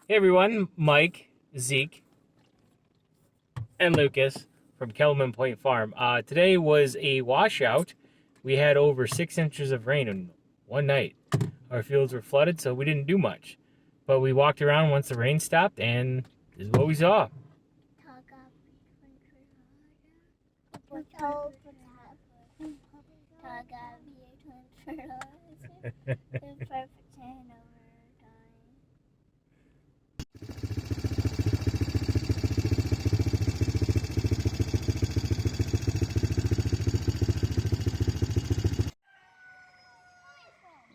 Hey everyone, Mike, Zeke, and Lucas from Kelman Point Farm. Today was a washout. We had over 6 inches of rain in one night. Our fields were flooded, so we didn't do much. But we walked around once the rain stopped, and this is what we saw.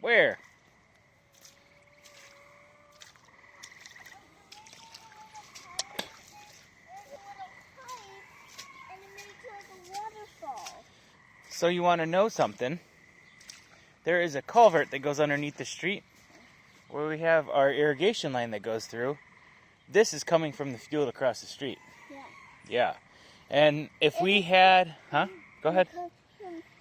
Where? So you want to know something? There is a culvert that goes underneath the street where we have our irrigation line that goes through. This is coming from the field across the street. Yeah. Yeah. And if we had... Huh? Go ahead.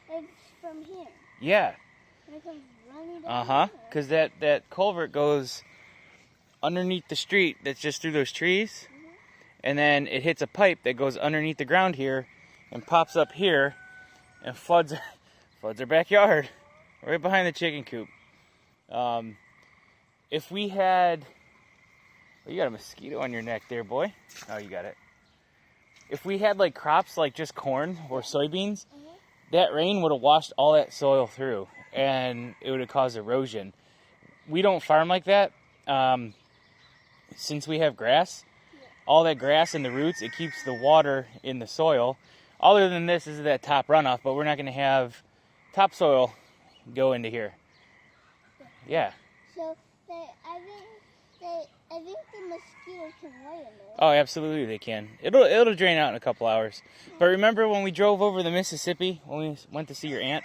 It's from here. Yeah. And it comes running down here. Because that culvert goes underneath the street that's just through those trees. And then it hits a pipe that goes underneath the ground here and pops up here and floods our backyard right behind the chicken coop. If we had... Well, you got a mosquito on your neck there, boy. Oh, you got it. If we had like crops like just corn or soybeans, that rain would have washed all that soil through and it would have caused erosion. We don't farm like that. Since we have grass, all that grass and the roots, it keeps the water in the soil. Other than this is that top runoff, but we're not going to have topsoil go into here. Yeah. So I think the mosquitoes can lay in there. Oh, absolutely they can. It'll drain out in a couple hours. But remember when we drove over the Mississippi, when we went to see your aunt?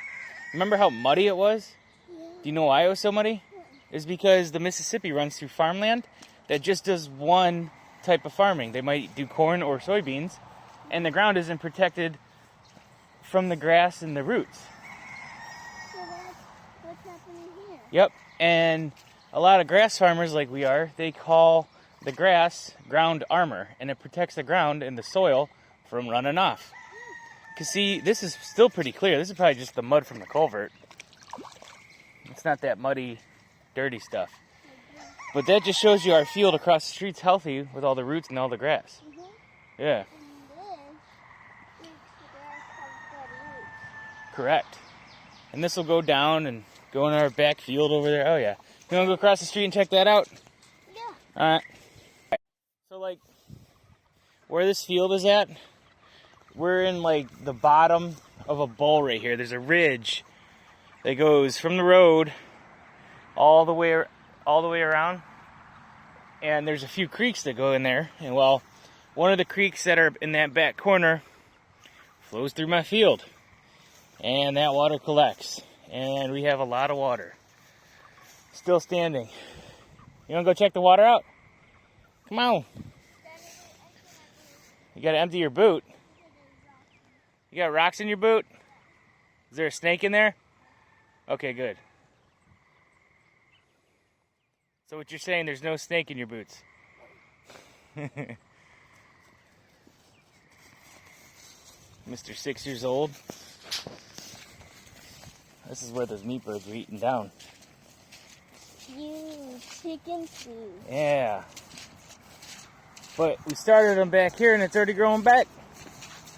Remember how muddy it was? Yeah. Do you know why it was so muddy? It's because the Mississippi runs through farmland that just does one type of farming. They might do corn or soybeans, and the ground isn't protected from the grass and the roots. So that's what's happening here. Yep, and a lot of grass farmers like we are, they call the grass ground armor, and it protects the ground and the soil from running off. Because see, this is still pretty clear. This is probably just the mud from the culvert. It's not that muddy, dirty stuff. But that just shows you our field across the street's healthy with all the roots and all the grass. Yeah. And this makes the grass have good roots. Correct. And this will go down and go in our back field over there. Oh yeah. You want to go across the street and check that out? Yeah. Alright. So like, where this field is at, we're in like the bottom of a bowl right here. There's a ridge that goes from the road all the way around. And there's a few creeks that go in there. And well, one of the creeks that are in that back corner flows through my field. And that water collects. And we have a lot of water. Still standing. You want to go check the water out? Come on. You got to empty your boot. You got rocks in your boot? Is there a snake in there? Okay, good. So what you're saying, there's no snake in your boots. Mr. 6 years old. This is where those meat birds were eating down. You chicken food. Yeah. But we started them back here and it's already growing back.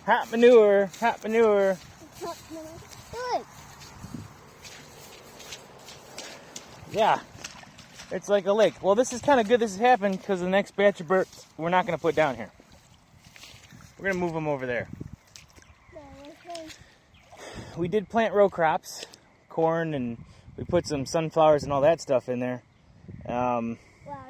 Hot manure, hot manure. Good. Yeah. It's like a lake. Well, this is kind of good this has happened because the next batch of birds we're not going to put down here. We're going to move them over there. We did plant row crops, corn, and we put some sunflowers and all that stuff in there. Wow,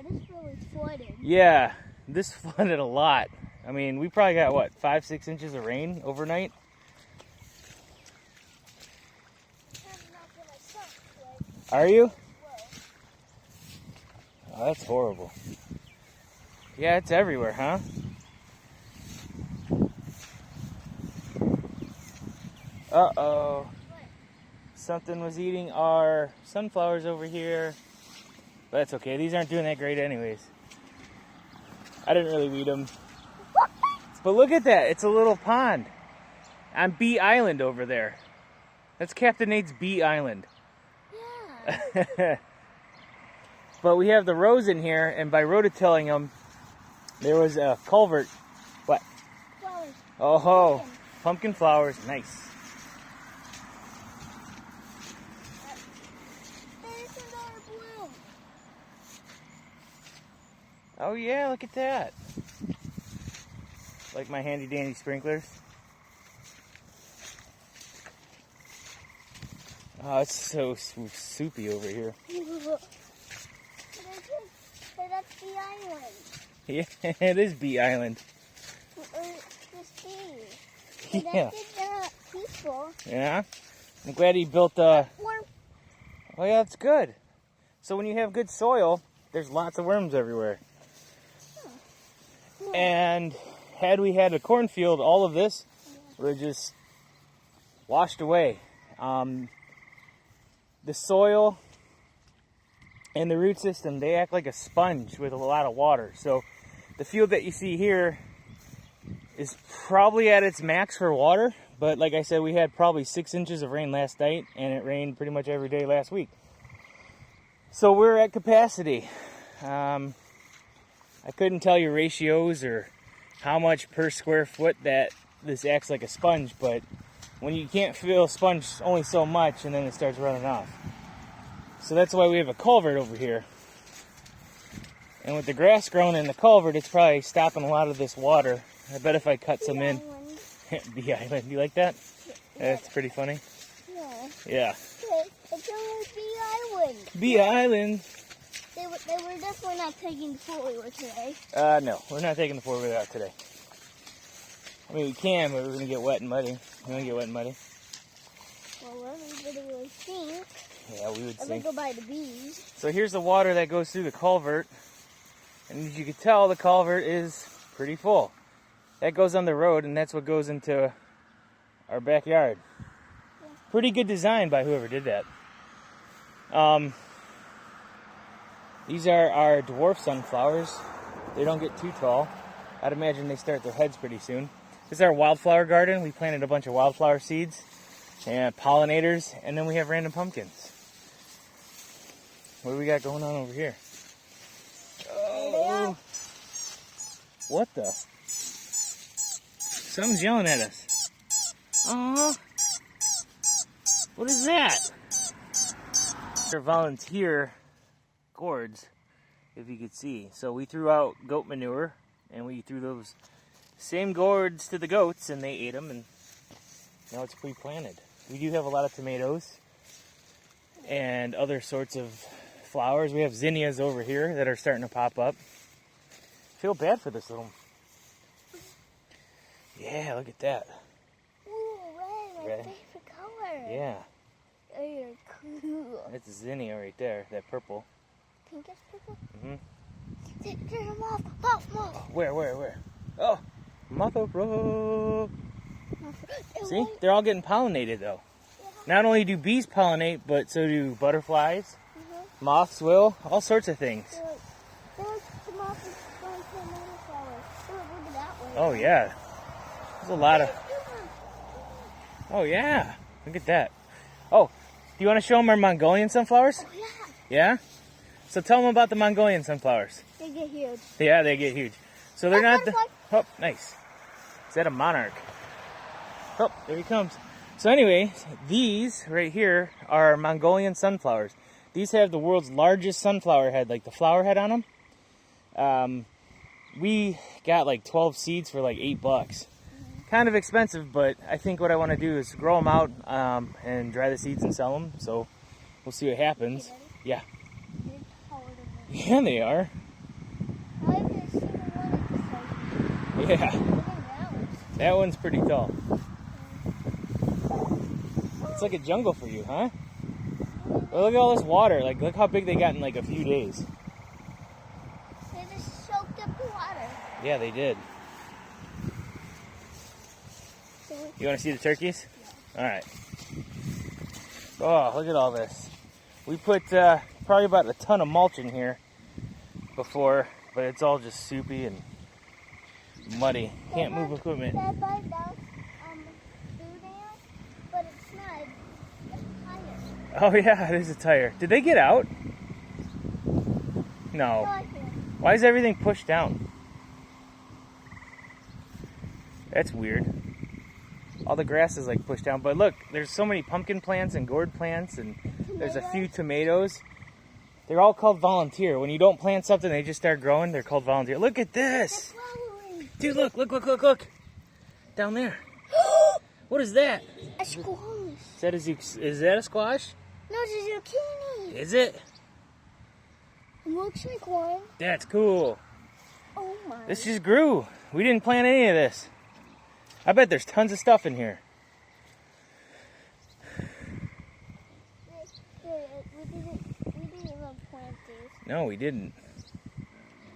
this really flooded. Yeah, this flooded a lot. I mean, we probably got, what, 5-6 inches of rain overnight? Are you? Oh, that's horrible. Yeah, it's everywhere, huh? Uh-oh. Something was eating our sunflowers over here. But that's okay. These aren't doing that great anyways. I didn't really weed them. But look at that. It's a little pond on Bee Island over there. That's Captain Nate's Bee Island. Yeah. But we have the rows in here, and by rototilling them, there was a culvert. What? Flowers. Oh, pumpkin flowers. Nice. There's another bloom. Oh yeah, look at that. Like my handy dandy sprinklers. Oh, it's so soupy over here. That's the island. Yeah, it is Bee Island. This bee. Yeah. That's peaceful. Yeah. I'm glad he built Worm. Oh yeah, that's good. So when you have good soil, there's lots of worms everywhere. And had we had a cornfield, all of this would have just washed away. The soil and the root system, they act like a sponge with a lot of water. So the field that you see here is probably at its max for water. But like I said, we had probably 6 inches of rain last night, and it rained pretty much every day last week. So we're at capacity. I couldn't tell you ratios or how much per square foot that this acts like a sponge, but when you can't fill a sponge only so much, and then it starts running off. So that's why we have a culvert over here. And with the grass growing in the culvert, it's probably stopping a lot of this water. I bet if I cut some in. Bee Island, you like that? That's pretty funny. Yeah. Yeah. It's only Bee Island. Bee Island. They were definitely not taking the four-wheeler today. No, we're not taking the four-wheeler out today. I mean, we can, but we're going to get wet and muddy. You want to get wet and muddy? Well, everybody will sink. Yeah, we would I'm going sink. to go by the bees. So here's the water that goes through the culvert. And as you can tell, the culvert is pretty full. That goes on the road, and that's what goes into our backyard. Yeah. Pretty good design by whoever did that. These are our dwarf sunflowers. They don't get too tall. I'd imagine they start their heads pretty soon. This is our wildflower garden. We planted a bunch of wildflower seeds and pollinators, and then we have random pumpkins. What do we got going on over here? Oh, what the? Something's yelling at us. Aww. What is that? They're volunteer gourds, if you could see. So we threw out goat manure, and we threw those same gourds to the goats, and they ate them, and now it's pre-planted. We do have a lot of tomatoes and other sorts of flowers. We have zinnias over here that are starting to pop up. Feel bad for this little. Yeah, look at that. Ooh, red, my Red. favorite color. Yeah, Oh, you're cool. that's a zinnia right there, that purple. Pinkish purple? Mm-hmm. There's a moth. Moth. Where? Oh, Mother Bro. Moth. See, they're all getting pollinated though. Not only do bees pollinate, but so do butterflies, moths will, all sorts of things. There's the moth is going to another flower. Look at that one. Oh yeah, there's a lot of. Oh yeah, look at that. Oh, do you want to show them our Mongolian sunflowers? Oh, yeah. Yeah. So tell them about the Mongolian sunflowers. They get huge. Yeah, they get huge. So they're Oh, not. butterfly. Oh, nice. Is that a monarch? Oh, there he comes. So anyway, these right here are Mongolian sunflowers. These have the world's largest sunflower head, like the flower head on them. We got like 12 seeds for like $8. Kind of expensive, but I think what I want to do is grow them out and dry the seeds and sell them. So we'll see what happens. Yeah. They're taller than me. Yeah, they are. I haven't seen one at this size. Yeah, Look at that one. that one's pretty tall. It's like a jungle for you, huh? Well, look at all this water. Like, look how big they got in like a few days. They just soaked up the water. Yeah, they did. So You want to see the turkeys? All right. Oh, look at all this. We put probably about a ton of mulch in here before, but it's all just soupy and Muddy. Can't move equipment. That bike, that's food ant, but it's not. It's a tire. Oh yeah, it is a tire. Did they get out? No. I like it. Why is everything pushed down? That's weird. All the grass is like pushed down. But look, there's so many pumpkin plants and gourd plants, and there's a few tomatoes. They're all called volunteer. When you don't plant something, they just start growing. They're called volunteer. Look at this. Flowering. Dude, look. Down there. What is that? A squash. Is that a squash? No, it's a zucchini. Is it? It looks like one. That's cool. Oh my. This just grew. We didn't plant any of this. I bet there's tons of stuff in here. We didn't even plant these. No, we didn't.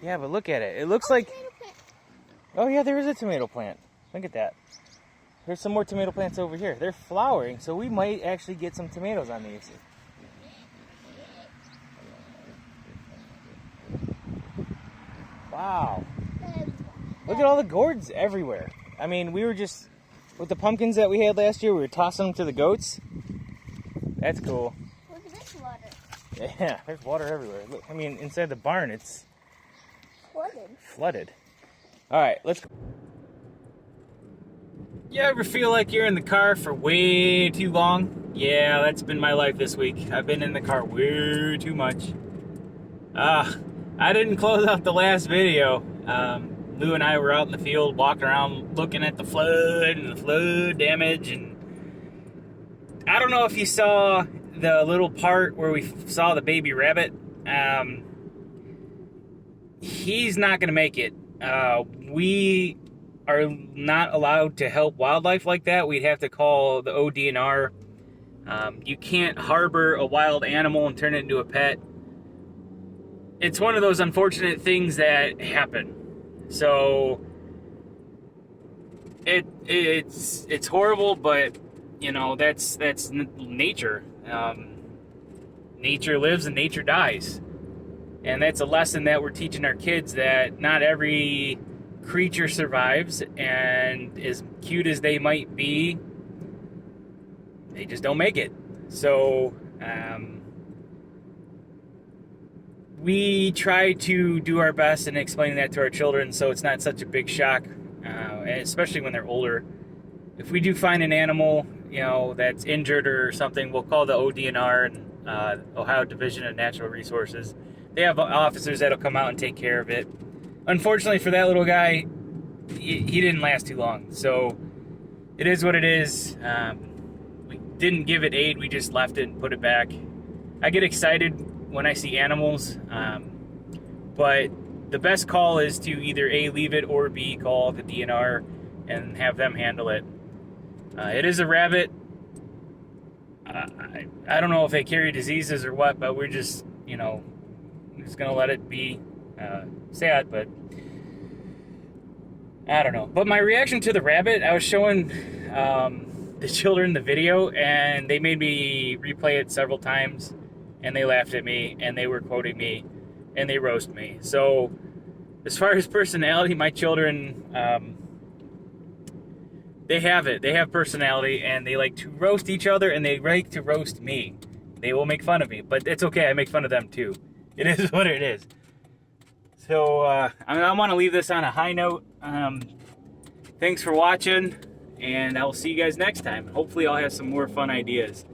Yeah, but look at it. It looks like... Tomato plant. Oh yeah, there is a tomato plant. Look at that. There's some more tomato plants over here. They're flowering, so we might actually get some tomatoes on these. Wow. Look at all the gourds everywhere. I mean, we were just, with the pumpkins that we had last year, we were tossing them to the goats. That's cool. Look at this water. Yeah, there's water everywhere. Look, I mean, inside the barn, it's Flooded. flooded. All right, let's go. You ever feel like you're in the car for way too long? Yeah, that's been my life this week. I've been in the car way too much. I didn't close out the last video. Lou and I were out in the field walking around looking at the flood and the flood damage, and I don't know if you saw the little part where we saw the baby rabbit. He's not gonna make it. We are not allowed to help wildlife like that. We'd have to call the ODNR. You can't harbor a wild animal and turn it into a pet. It's one of those unfortunate things that happen. So it's horrible, but you know, that's nature. Nature lives and nature dies. And that's a lesson that we're teaching our kids, that not every creature survives, and as cute as they might be, they just don't make it. So we try to do our best in explaining that to our children so it's not such a big shock, and especially when they're older. If we do find an animal, you know, that's injured or something, we'll call the ODNR, and Ohio Division of Natural Resources. They have officers that'll come out and take care of it. Unfortunately for that little guy, he didn't last too long. So it is what it is. We didn't give it aid. We just left it and put it back. I get excited when I see animals. But the best call is to either A, leave it, or B, call the DNR and have them handle it. It is a rabbit. I don't know if they carry diseases or what, but we're just, you know, just gonna let it be. Sad, but I don't know. But my reaction to the rabbit, I was showing the children the video, and they made me replay it several times, and they laughed at me, and they were quoting me, and they roast me. So as far as personality, my children, they have it. They have personality, and they like to roast each other, and they like to roast me. They will make fun of me, but it's okay. I make fun of them too. It is what it is. So I want to leave this on a high note. Thanks for watching, and I will see you guys next time. Hopefully I'll have some more fun ideas.